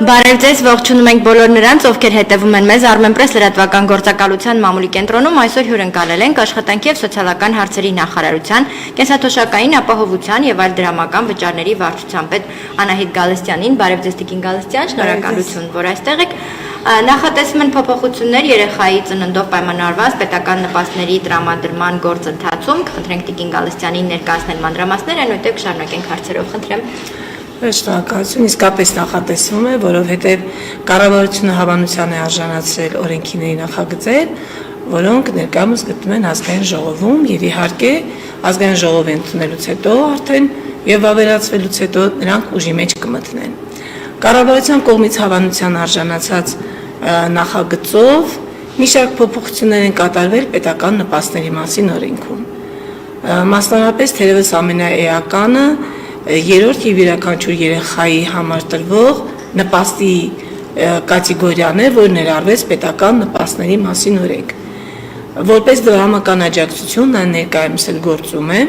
Բարև ձեզ, ողջունում ենք բոլոր նրանց, ովքեր հետևում են մեզ Armenpress լրատվական գործակալության մամուլի կենտրոնում, այսօր հյուրընկալել ենք աշխատանքի և սոցիալական հարցերի նախարարության, կենսաթոշակային ապահովության և այլ դրամական վճարների վարչության պետ Անահիտ Գալստյանին։ Բարև ձեզ Տիկին Գալստյան, շնորհակալություն, որ այստեղ եք։ Նախատեսվում են փոփոխություններ երեխայի ծննդով պայմանավորված պետական նպաստների տրամադրման գործընթացում։ Կխնդրենք Տիկին Գալստյանին ներկայացնել մանրամասներ, այնուհետև կշարունակենք հարցերով, խնդրեմ։ Շնորհակալություն, իսկապես նախատեսվում է, որովհետև կառավարությունը հավանության է արժանացրել օրենքիների նախագծեր, որոնք ներկայումս գտնվում են ազգային ժողովում եւ իհարկե ազգային ժողովի ընդունելուց հետո արդեն եւ ավելացվելուց հետո նրանք ուժի մեջ կմտնեն։ Կառավարության կողմից հավանության արժանացած նախագծով մի շարք փոփոխություններ են կատարվել պետական նպաստների մասին օրենքում։ Մասնավորապես թերևս ամենաէականը երրորդ եւ յուրաքանչյուր երեխայի համար տրվող նպաստի կատեգորիան է, որ ներառվեց պետական նպաստների մասին օրենք։ Որպես դրամական աջակցություն նա ներկայումս էլ գործում է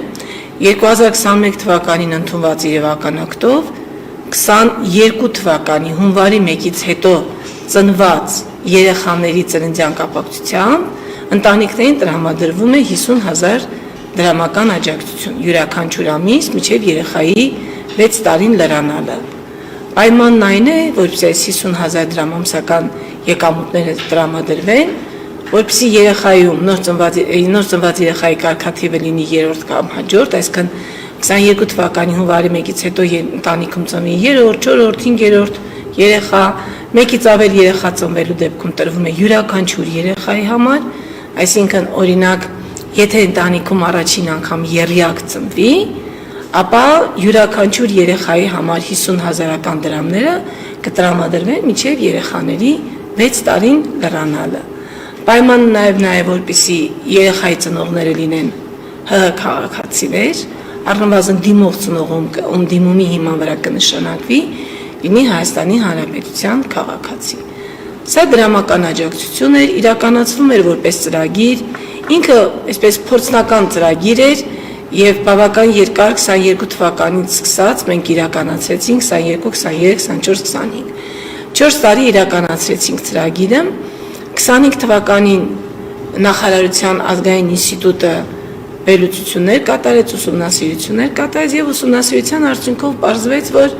2021 թվականին ընդունված իրավական ակտով 22 թվականի հունվարի 1-ից հետո ծնված երեխաների ծննդյան կապակցությամբ ընտանիքներին տրամադրվում է 50,000 դրամական աջակցություն յուրաքանչյուր ամիս մինչև երեխայի 6 տարին լրանալը։ Պայմանն այն է, որպեսզի 50,000 դրամ ամսական եկամուտները տրամադրվեն, որպեսզի երեխայում նոր ծնված երեխայի կարգաթիվը լինի երրորդ կամ հաջորդ, այսինքն 22 թվականի հունվարի 1-ից հետո ընտանիքում ծնվի 3-րդ, 4-րդ, 5-րդ երեխա, մեկից ավել երեխա ծնվելու դեպքում տրվում է յուրաքանչյուր երեխայի համար, այսինքն օրինակ եթե ընտանիքում առաջին անգամ եռյակ ծնվի, ապա յուրաքանչյուր երեխայի համար 50,000 դրամները կտրամադրվեն մինչև երեխաների 6 տարին լրանալը։ Պայմանն նաև որպեսզի երեխայի ծնողները լինեն ՀՀ քաղաքացիներ, առնվազն դիմող ծնողում դիմումի հիման վրա կնշանակվի լինի Հայաստանի Հանրապետության քաղաքացի։ Սա դրամական աջակցություն էր, իրականացվում էր որպես ծրագիր, ինքը այսպես փորձնական ծրագիր էր եւ բավական երկար 22 թվականից սկսած մենք իրականացրեցինք 22, 23, 24, 25։ 4 տարի իրականացրեցինք ծրագիրը։ 25 թվականին նախարարության ազգային ինստիտուտը վերլուծություններ կատարեց, ուսումնասիրություններ կատարեց եւ ուսումնասիրության արդյունքով պարզվեց, որ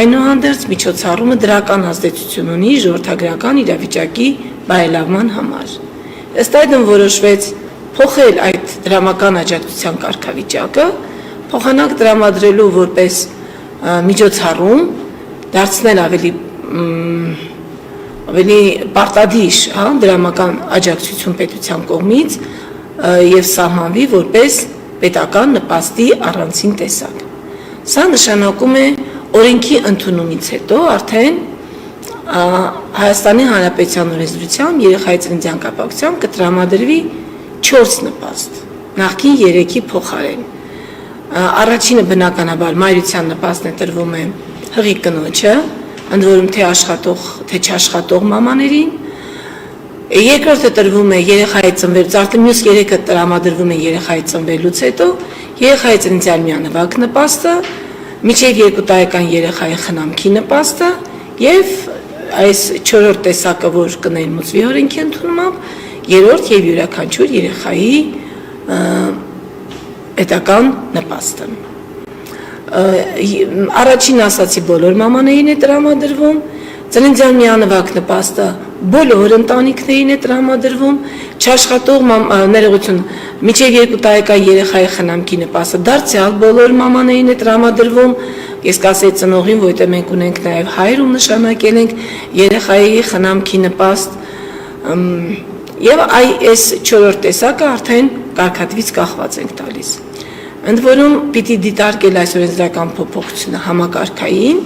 այնուհանդերձ միջոցառումը դրական ազդեցություն ունի ժողովրդագրական իրավիճակի բարելավման համար։ Ըստ այդմ որոշվեց փոխել այդ դրամական աջակցության կարգավիճակը, փոխանակ տրամադրելու որպես միջոցառում, դարձնել ավելի պարտադիր, դրամական աջակցություն պետության կողմից եւ սահմանվի որպես պետական նպաստի առանցին տեսակ։ Սա նշանակում է օրենքի ընդունումից հետո արդեն Հայաստանի Հանրապետության օրենսդրությամբ երեխայի ծննդյան կապակցությամբ կտրամադրվի 4 նպաստ, նախքին 3-ի փոխարեն։ Առաջինը բնականաբար մայրության նպաստն է տրվում է հղի կնոջը, ընդ որում թե աշխատող, թե չաշխատող մամաներին։ Երկրորդը տրվում է երեխայի ծնվելուց, արդեն մյուս 3-ը տրամադրվում է երեխայի ծնվելուց հետո, երեխայի ծննդյան միանվագ նպաստը, մինչև 2 տարեկան երեխայի խնամքի նպաստը եւ այս 4-րդ տեսակը, որ կներմուծվի օրենքի ընդունումով, 3-րդ եւ յուրաքանչյուր երեխայի պետական նպաստը։ Առաջին ասացի բոլոր մամաներին է տրամադրվում, ծննդյան միանվագ նպաստը բոլոր ընտանիքներին է տրամադրվում, չաշխատող ներողություն, մինչև 2 տարեկան երեխայի խնամքի նպաստը դարձյալ բոլոր մամաներին է տրամադրվում, ես կասեի ծնողին, որովհետև մենք ունենք նաև հայր ու նշանակել ենք երեխայի խնամքի նպաստ, եւ այս 4-րդ տեսակը արդեն կարգատվից կախված ենք տալիս։ Ընդ որում պիտի դիտարկել այս օրենսդրական փոփոխությունը համակարգային,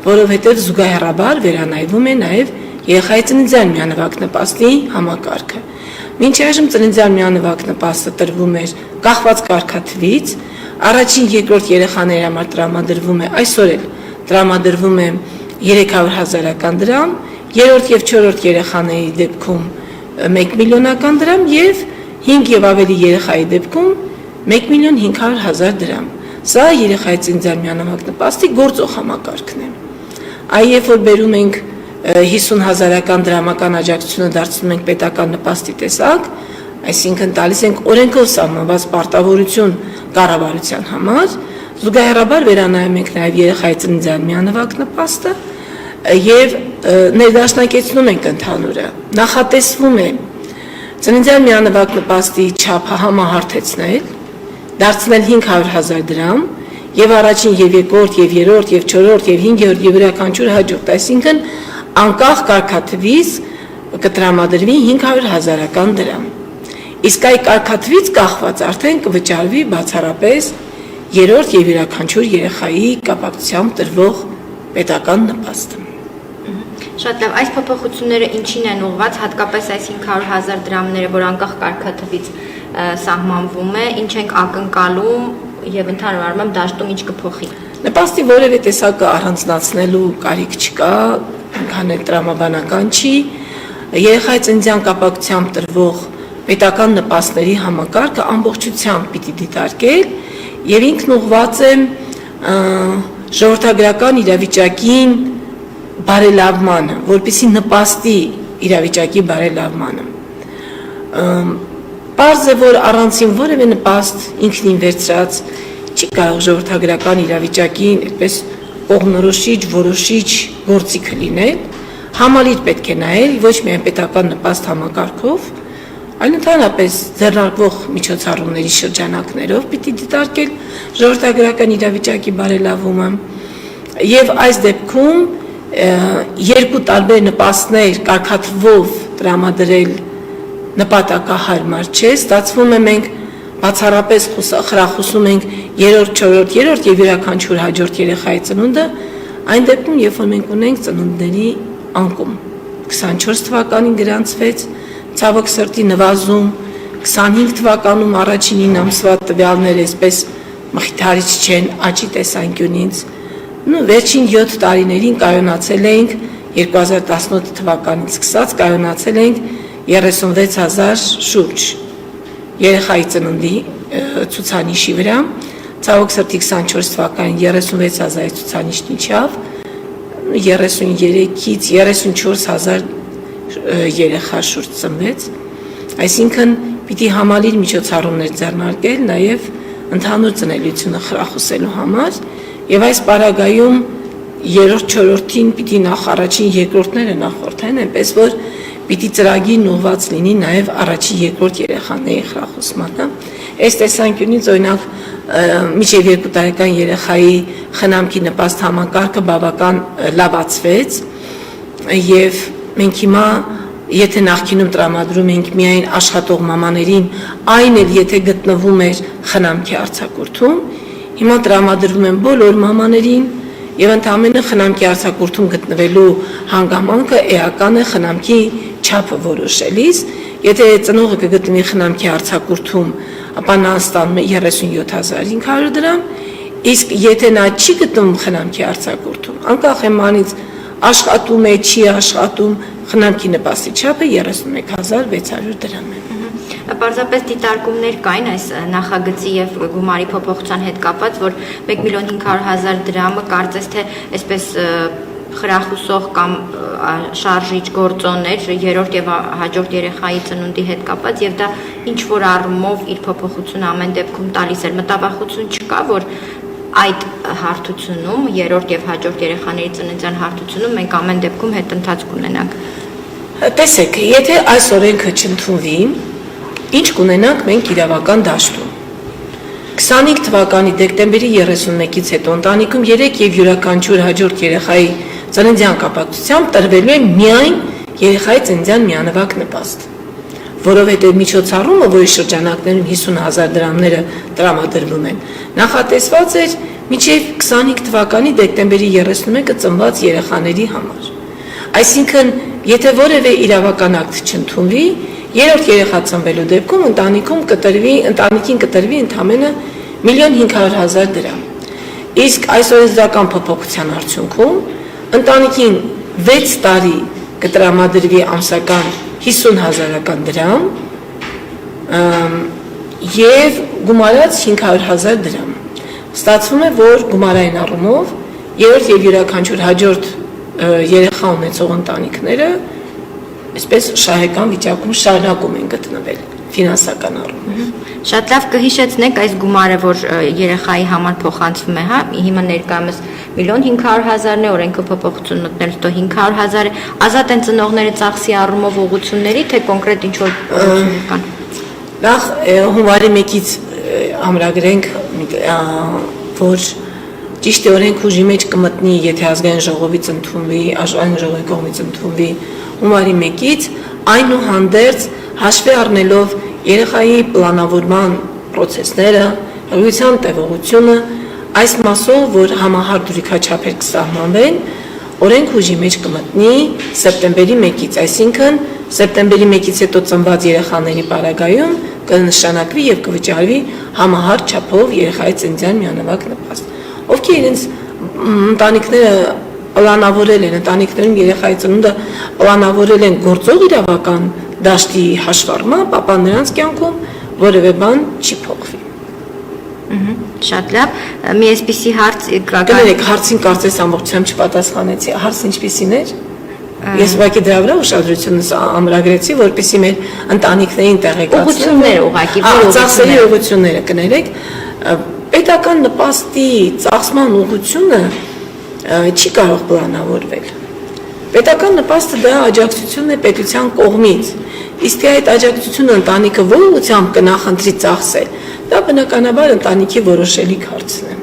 որովհետև զուգահեռաբար վերանայվում է նաև երեխայի ծննդյան միանվագ նպաստի համակարգը։ Մինչ այժմ ծննդյան միանվագ նպաստը տրվում էր կախված կարգաթվից, առաջին, երկրորդ երեխաների համար տրամադրվում է, այսօր էլ տրամադրվում է 300,000 դրամ, երրորդ եւ չորրորդ երեխաների դեպքում 1 միլիոնական դրամ եւ 5 եւ ավելի երեխայի դեպքում 1,500,000 դրամ։ Սա երեխայի ծննդյան միանվագ նպաստի գործող համակարգն է։ Այ երբ որ բերում ենք 50,000-ական դրամական աջակցությունը դարձնում ենք պետական նպաստի տեսակ, այսինքն տալիս ենք օրենքով սահմանված պարտավորություն կառավարության համար, զուգահեռաբար վերանայում ենք նաև երեխայի ծննդյան միանվագ նպաստը եւ ներդաշնակեցնում ենք ընդհանուրը։ Նախատեսվում է ծննդյան միանվագ նպաստի չափը համահարթեցնել, դարձնել 500,000 դրամ եւ առաջին եւ երկրորդ եւ երրորդ եւ չորրորդ եւ 5-րդ եւ յուրաքանչյուր հաջորդ, այսինքն անկախ կարգաթվից կտրամադրվի 500,000-ական դրամ։ Իսկ այ կարգաթվից կախված արդեն կվճարվի բացառապես երրորդ եւ յուրաքանչյուր երեխայի կապակցությամբ տրվող պետական նպաստը։ Շատ լավ, այս փոփոխությունները ինչին են ուղղված, հատկապես այս 500,000 դրամները, որ անկախ կարգաթվից սահմանվում է, ինչ ենք ակնկալում եւ ընդհանուր առմամբ դաշտում ինչ կփոխի։ Նպաստի որևէ տեսակը առանձնացնելու կարիք չկա, քան տրամաբանական չի, երեխայի ծննդյան կապակցությամբ տրվող պետական նպաստների համակարգը ամբողջությամբ պիտի դիտարկել եւ ինքն ուղղված է ժողովրդագրական իրավիճակին բարելավմանը, որպեսզի նպաստի իրավիճակի բարելավմանը։ Պարզ է, որ առանցին որևէ նպաստ ինքնին վերցրած չի կարող ժողովրդագրական իրավիճակին այդպես կողմնորոշիչ, որոշիչ գործիքը լինել, համալիր պետք է նայել ոչ միայն պետական նպաստ համակարգով, այլ ընդհանրապես ձեռնարկվող միջոցառումների շրջանակներով պիտի դիտարկել ժողովրդագրական իրավիճակի բարելավումը եւ այս դեպքում երկու տարբեր նպաստներ կարգաթվով տրամադրել նպատակահարմար չէ, ստացվում է մենք բացառապես խրախուսում ենք երրորդ, չորրորդ, երրորդ եւ յուրաքանչյուր հաջորդ երեխայի ծնունդը, այն դեպքում, երբ որ մենք ունենք ծնունդների անկում։ 24 թվականին գրանցվեց ցավոք սրտի նվազում, 25 թվականում առաջին 9 ամսվա տվյալները այսպես մխիթարիչ չեն աճի տեսանկյունից։ Վերջին 7 տարիներին կայունացել ենք 2018 թվականից սկսած կայունացել ենք 36,000 շուրջ երեխայի ծննդի ցուցանիշի վրա, ցավոք սրտի 24 թվականին 36,000 ցուցանիշն իջավ, 33-ից 34,000 երեխա շուրջ ծնվեց, այսինքն պիտի համալիր միջոցառումներ ձեռնարկել նաև ընդհանուր ծնելիությունը խրախուսելու համար եւ այս պարագայում երրորդ, չորրորդին պիտի նախ առաջին երկրորդները նախորդեն, այնպես որ պիտի ծրագիրն ուղղված լինի նաև առաջին երկրորդ երեխաների խրախուսմանը։ Այս տեսանկյունից օրինակ մինչև 2 տարեկան երեխայի խնամքի նպաստ համակարգը բավական լավացվեց եւ մենք հիմա եթե նախկինում տրամադրում ենք միայն աշխատող մամաներին, այն էլ եթե գտնվում էր խնամքի արձակուրդում, հիմա տրամադրվում են բոլոր մամաներին եւ ընդհանրապես խնամքի արձակուրդում գտնվելու հանգամանքը էական է խնամքի չափը որոշելիս, եթե ծնողը կգտնվի խնամքի արձակուրդում, ապա նա ստանում է 37,500 դրամ, իսկ եթե նա չի գտնվում խնամքի արձակուրդում, անկախ էմանից աշխատում է, չի աշխատում, խնամքի նպաստի չափը 31,600 դրամ է։ Պարզապես դիտարկումներ կային այս նախագծի եւ գումարի փոփոխության հետ կապված, որ 1,500,000 դրամը կարծես թե այսպես խրախուսող կամ շարժիչ գործոներ երրորդ եւ հաջորդ երեխայի ծնունդի հետ կապված եւ դա ինչ որ առումով իր փոփոխությունը ամեն դեպքում տալիս էր, մտավախություն չկա, որ այդ հարթությունում երրորդ եւ հաջորդ երեխաների ծննդյան հարթությունում մենք ամեն դեպքում հետընթաց կունենանք։ Տեսեք, եթե այս օրենքը չընդունվի, ինչ կունենանք մենք իրավական դաշտում։ 25 թվականի դեկտեմբերի 31-ից հետո ընտանիքում 3 եւ յուրաքանչյուր հաջորդ երեխայի ծննդյան կապակցությամբ տրվելու է միայն երեխայի ծննդյան միանվագ նպաստ, որովհետև միջոցառումը, որի շրջանակներում 50,000 դրամները տրամադրվում են, նախատեսված էր մինչև 25 թվականի դեկտեմբերի 31-ը ծնված երեխաների համար։ Այսինքն, եթե որևէ իրավական ակտ չընդունվի, երրորդ երեխա ծնվելու դեպքում ընտանիքին կտրվի ընդամենը 1,500,000 դրամ։ Իսկ այս օրենսդրական փոփոխության արդյունքում ընտանիքին 6 տարի կտրամադրվի ամսական 50,000 դրամ եւ գումարած 500,000 դրամ։ Ստացվում է, որ գումարային առումով երրորդ եւ յուրաքանչյուր հաջորդ երեխա ունեցող ընտանիքները այսպես շահեկան վիճակում շարունակում են գտնվել ֆինանսական առումով։ Շատ լավ կհիշեցնեք այս գումարը, որ երեխայի համար փոխանցվում է, հա, հիմա ներկայումս 1.500.000-ն է, օրենքը փոփոխություն մտնել, հետո 500.000 է, ազատ են ծնողները ծախսի առումով ուղղությունների, թե կոնկրետ ինչ-որ ուղղություններ կան։ Նախ հունվարի 1-ից ամրագրենք, որ ճիշտ է օրենք ուժի մեջ կմտնի, եթե ազգային ժողովից ընդունվի, ազգային ժողովի կողմից ընդունվի հունվարի 1-ից, այնուհանդերձ հաշվի առնելով երեխայի պլանավորման պրոցեսները, հղիության տևողությունը, այս մասով, որ համահար դրույքաչափեր կսահմանվեն, օրենք ուժի մեջ կմտնի սեպտեմբերի 1-ից, այսինքն սեպտեմբերի 1-ից հետո ծնված երեխաների պարագայում կնշանակվի եւ կվճարվի համահար չափով երեխայի ծննդյան միանավակ նպաստ։ Ովքեր իրենց ընտանիքները պլանավորել են, ընտանիքներում երեխայի ծնունդը պլանավորել են գործող իրավական դաշտի հաշվառմամբ, ապա նրանց կյանքում որևէ բան չի փոխվի։ Շատ լավ, մի այսպիսի հարց կներեք, հարցին կարծես ամբողջությամբ չպատասխանեցի, հարցը ինչպիսին էր։ Ես ուղղակի դրա վրա ուշադրությունս ամրագրեցի, որպեսզի մեր ընտանիքներին տեղեկացնեմ։ Ուղղությունները ուղղակի, ծախսերի ուղղությունները կներեք, պետական նպաստի ծախսման ուղղությունը չի կարող պլանավորվել։ Պետական նպաստը դա աջակցությունն է պետության կողմից։ Իսկ այդ աջակցությունը ընտանիքը ողջությամբ կնախընտրի ծախսել, դա բնականաբար ընտանիքի որոշելիք հարցն է։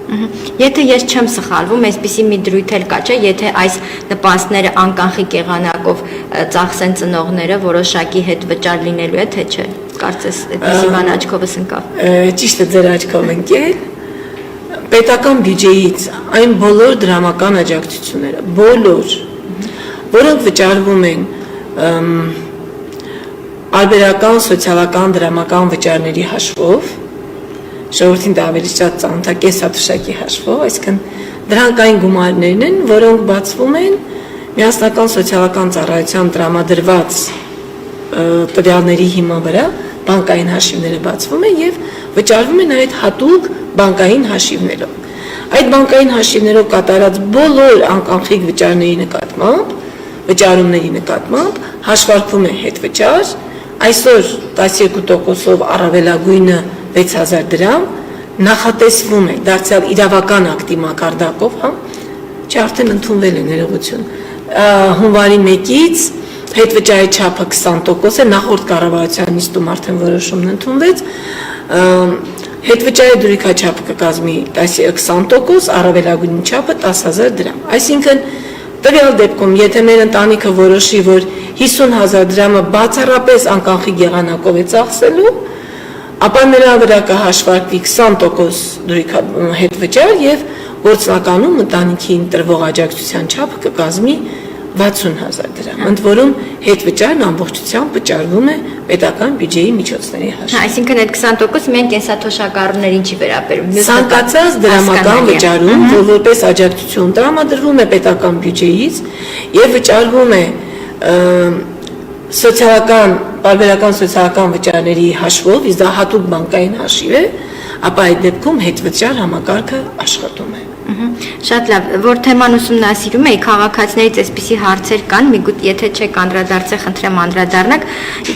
Եթե ես չեմ սխալվում, այսպիսի մի դրույթ էլ կա, չէ, եթե այս նպաստները անկանխիկ եղանակով ծախսեն ծնողները, որոշակի հետ վճար լինելու է, թե չէ։ Կարծես այդպիսի բան աչքովս ընկավ։ Ճիշտ է, ձեր աչքով ընկել։ Պետական բյուջեից այն բոլոր դրամական աջակցությունները, բոլոր, որոնք վճարվում են արբերական, սոցիալական, դրամական վճարների հաշվով, ժողովրդին դա ավելի շատ ծանոթ է կեսաթշակի հաշվով, այսինքն դրանք այն գումարներն են, որոնք բացվում են միասնական սոցիալական ծառայության տրամադրված տվյալների հիման վրա, բանկային հաշիվները բացվում են եւ վճարվում են այդ հատուկ բանկային հաշիվներով։ Այդ բանկային հաշիվներով կատարած բոլոր անկանխիկ վճարների նկատմամբ, վճարումների նկատմամբ հաշվարկվում է հետվճար, այսօր 12%-ով առավելագույնը 6000 դրամ նախատեսվում է դարձյալ իրավական ակտի մակարդակով, հա, չէ արդեն ընդունվել է ներողություն։ Հունվարի 1-ից հետվճարի չափը 20% է, նախորդ կառավարության նիստում արդեն որոշումն ընդունվեց, հետվճարի դրույքաչափը կկազմի 20%, առավելագույն չափը 10000 դրամ։ Այսինքն տվյալ դեպքում, եթե մեր ընտանիքը որոշի, որ 50000 դրամը բացառապես անկանխիկ եղանակով է ծախսելու, ապա նրա վրա կհաշվարկվի 20% հետվճար եւ գործնականում ընտանիքին տրվող աջակցության չափը կկազմի 60000 դրամ։ Ընդ որում հետվճարն ամբողջությամբ վճարվում է պետական բյուջեի միջոցների հաշվով։ Այսինքն այդ 20% միայն կենսաթոշակառուներին չի վերաբերում։ Ցանկացած դրամական վճարում, որ որպես աջակցություն տրամադրվում է պետական բյուջեից եւ վճարվում է սոցիալական, բարբերական սոցիալական վճարների հաշվով, իսկ դա հատուկ բանկային հաշիվ է, ապա այդ դեպքում հետվճար համակարգը աշխատում է։ Շատ լավ, որ թեման ուսումնասիրում էի, քաղաքացիներից այսպիսի հարցեր կան, միգուտ եթե չեք անդրադարձել, խնդրեմ անդրադառնաք,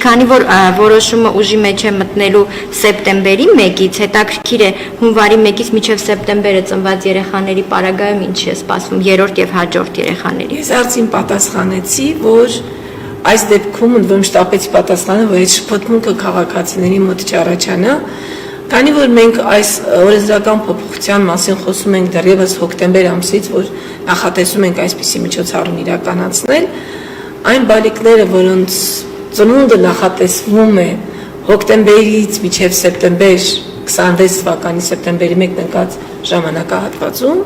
քանի որ որոշումը ուժի մեջ է մտնելու սեպտեմբերի 1-ից, հետաքրքիր է հունվարի 1-ից մինչև սեպտեմբերը ծնված երեխաների պարագայում ինչ է սպասվում երրորդ եւ հաջորդ երեխաների։ Ես արդեն պատասխանեցի, որ այս դեպքում ընդվեմ շտապեցի պատասխանը, որ այդ շփոթմունքը քաղաքացիների մոտ չառաջանա, քանի որ մենք այս օրենսդրական փոփոխության մասին խոսում ենք դեռևս հոկտեմբեր ամսից, որ նախատեսում ենք այսպիսի միջոցառում իրականացնել, այն բալիկները, որոնց ծնունդը նախատեսվում է հոկտեմբերից մինչև սեպտեմբեր 26 թվականի սեպտեմբերի 1-ն ընկած ժամանակահատվածում,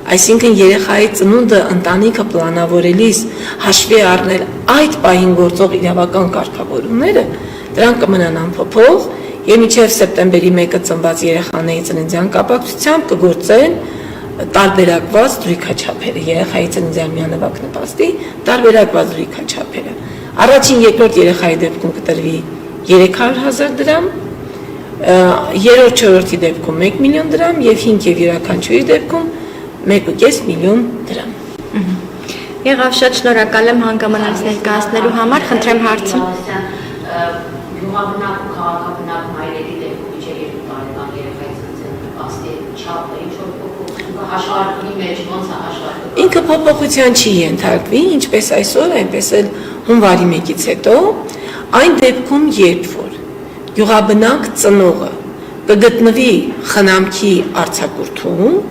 այսինքն երեխայի ծնունդը ընտանիքը պլանավորելիս հաշվի առնել այդ պահին գործող իրավական կարգավորումները, դրանք կմնան անփոփոխ եւ մինչեւ սեպտեմբերի 1-ը ծնված երեխաների ծննդյան կապակցությամբ կգործեն տարբերակված դրույքաչափերը, երեխայի ծննդյան միանավակ նպաստի տարբերակված դրույքաչափերը։ Առաջին երկրորդ երեխայի դեպքում կտրվի 300,000 դրամ, երրորդ չորրորդի դեպքում 1 միլիոն դրամ եւ 5 եւ յուրաքանչյուրի դեպքում 1.5 միլիոն դրամ։ Եղավ, շատ շնորհակալ եմ հանգամանալից ներկայացնելու համար, խնդրեմ հարցը։ Գյուղաբնակ ու քաղաքաբնակ մայրերի դեպքում իջեր 2 տարեկան երեխայի ծնծել նպաստի չափը ինչ-որ փոփոխություն հաշվարկի մեջ ոնց է հաշվարկը։ Ինքը փոփոխության չի ենթարկվի, ինչպես այսօր, այնպես էլ հունվարի 1-ից հետո, այն դեպքում, երբ որ գյուղաբնակ ծնողը կգտնվի խնամքի արձակուրդում,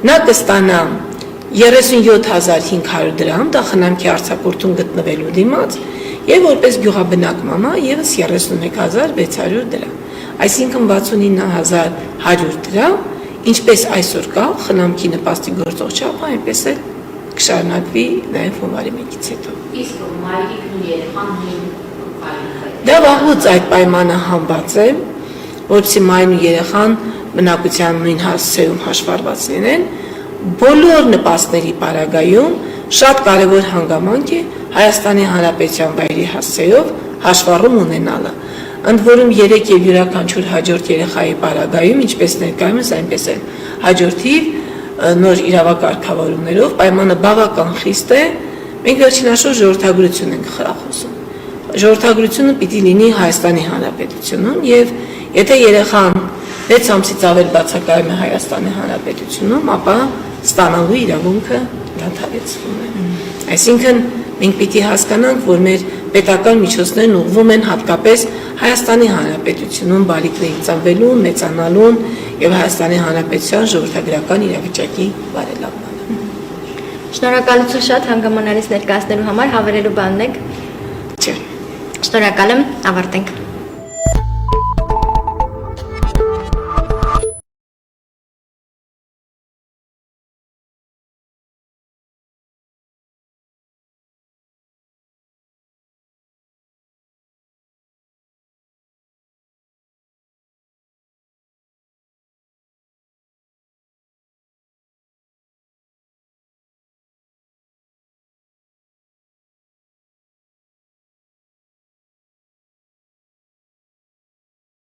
նա կստանա 37,500 դրամ, դա խնամքի արձակուրդում գտնվելու դիմաց, եւ որպես գյուղաբնակ մամա եւս 31,600 դրամ։ Այսինքն 69,100 դրամ, ինչպես այսօր կա խնամքի նպաստի գործող չափը, այնպես էլ կշարունակվի նաեւ հունվարի 1-ից հետո։ Իսկ մայրիկն ու երեխան նույն պայմանը։ Դա վաղուց այդ պայմանը համբաց է, որպեսզի մայրն ու երեխան բնակության նույն հասցեում հաշվառված լինեն, բոլոր նպաստների պարագայում շատ կարևոր հանգամանք է Հայաստանի Հանրապետության վայրի հասցեով հաշվառում ունենալը։ Ընդ որում 3 եւ յուրաքանչյուր հաջորդ երեխայի պարագայում, ինչպես ներկայումս, այնպես էլ հաջորդիվ նոր իրավակարգավորումներով պայմանը բավական խիստ է։ Մենք վերջին հաշվով ժողովրդագրություն ենք խրախուսում։ Ժողովրդագրությունը պիտի լինի Հայաստանի Հանրապետությունում եւ եթե երեխան 6 ամսից ավել բացակայում է Հայաստանի Հանրապետությունում, ապա ստանալու իրավունքը դադարեցվում է։ Այսինքն մենք պիտի հասկանանք, որ մեր պետական միջոցներն ուղղվում են հատկապես Հայաստանի Հանրապետությունում բարիկների ծնվելուն, մեծանալուն եւ Հայաստանի Հանրապետության ժողովրդագրական իրավիճակի բարելավմանը։ Շնորհակալություն շատ հանգամանալից ներկայացնելու համար, հավելելու բանն եք։ Չէ։ Շնորհակալ եմ, ավարտենք։